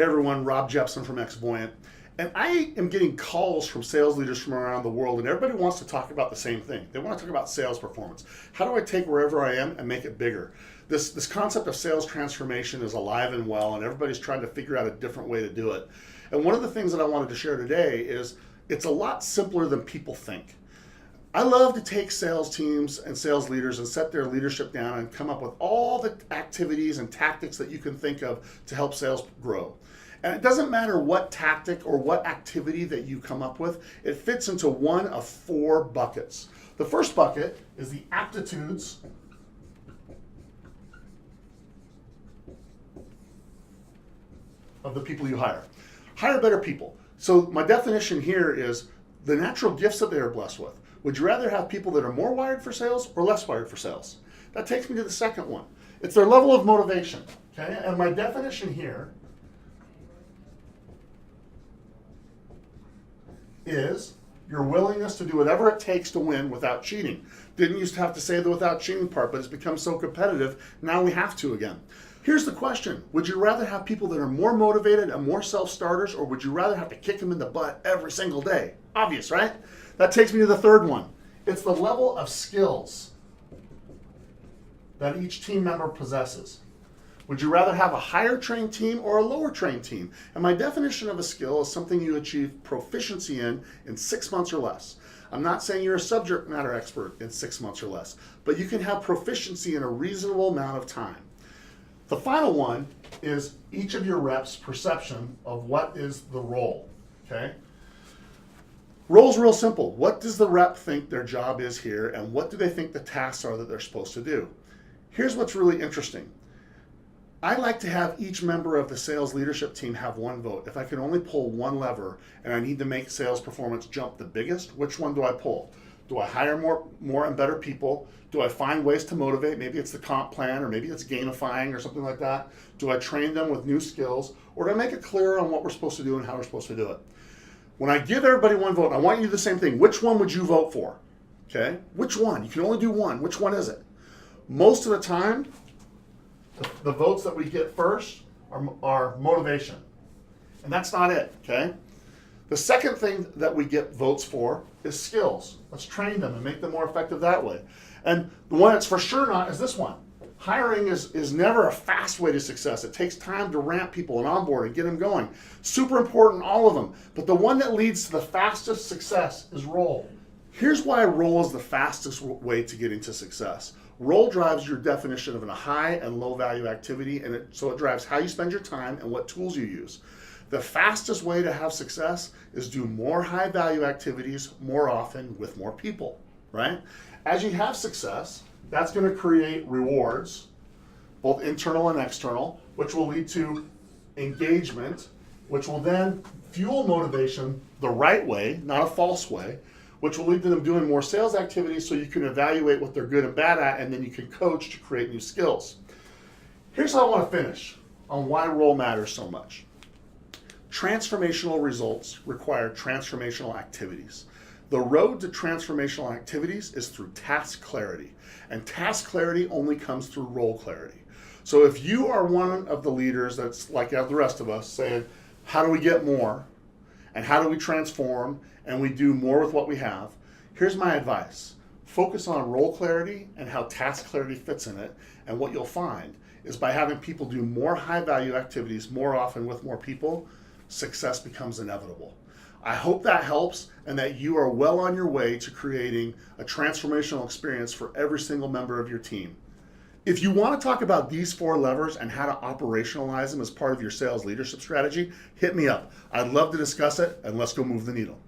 Hey everyone, Rob Jepson from Xvoyant. And I am getting calls from sales leaders from around the world, and everybody wants to talk about the same thing. They want to talk about sales performance. How do I take wherever I am and make it bigger? This concept of sales transformation is alive and well, and everybody's trying to figure out a different way to do it. And one of the things that I wanted to share today is it's a lot simpler than people think. I love to take sales teams and sales leaders and set their leadership down and come up with all the activities and tactics that you can think of to help sales grow. And it doesn't matter what tactic or what activity that you come up with, it fits into one of four buckets. The first bucket is the aptitudes of the people you hire. Hire better people. So my definition here is the natural gifts that they are blessed with. Would you rather have people that are more wired for sales or less wired for sales? That takes me to the second one. It's their level of motivation. Okay? And my definition here is your willingness to do whatever it takes to win without cheating. Didn't used to have to say the without cheating part, but it's become so competitive, now we have to again. Here's the question. Would you rather have people that are more motivated and more self-starters, or would you rather have to kick them in the butt every single day? Obvious, right? That takes me to the third one. It's the level of skills that each team member possesses. Would you rather have a higher trained team or a lower trained team? And my definition of a skill is something you achieve proficiency in 6 months or less. I'm not saying you're a subject matter expert in 6 months or less, but you can have proficiency in a reasonable amount of time. The final one is each of your reps' perception of what is the role, okay? Role's real simple. What does the rep think their job is here, and what do they think the tasks are that they're supposed to do? Here's what's really interesting. I like to have each member of the sales leadership team have one vote. If I can only pull one lever and I need to make sales performance jump the biggest, which one do I pull? Do I hire more and better people? Do I find ways to motivate? Maybe it's the comp plan, or maybe it's gamifying or something like that. Do I train them with new skills? Or do I make it clear on what we're supposed to do and how we're supposed to do it? When I give everybody one vote, I want you to do the same thing. Which one would you vote for? Okay? Which one? You can only do one. Which one is it? Most of the time, the votes that we get first are motivation. And that's not it, okay? The second thing that we get votes for is skills. Let's train them and make them more effective that way. And the one that's for sure not is this one. Hiring is never a fast way to success. It takes time to ramp people and onboard and get them going. Super important, all of them. But the one that leads to the fastest success is role. Here's why role is the fastest way to get into success. Role drives your definition of a high and low value activity, and so it drives how you spend your time and what tools you use. The fastest way to have success is do more high value activities more often with more people, right? As you have success, that's going to create rewards, both internal and external, which will lead to engagement, which will then fuel motivation the right way, not a false way, which will lead to them doing more sales activities so you can evaluate what they're good and bad at, and then you can coach to create new skills. Here's how I want to finish on why role matters so much. Transformational results require transformational activities. The road to transformational activities is through task clarity, and task clarity only comes through role clarity. So if you are one of the leaders that's like the rest of us saying, how do we get more? And how do we transform and we do more with what we have? Here's my advice. Focus on role clarity and how task clarity fits in it. And what you'll find is by having people do more high value activities more often with more people, success becomes inevitable. I hope that helps and that you are well on your way to creating a transformational experience for every single member of your team. If you want to talk about these four levers and how to operationalize them as part of your sales leadership strategy, hit me up. I'd love to discuss it, and let's go move the needle.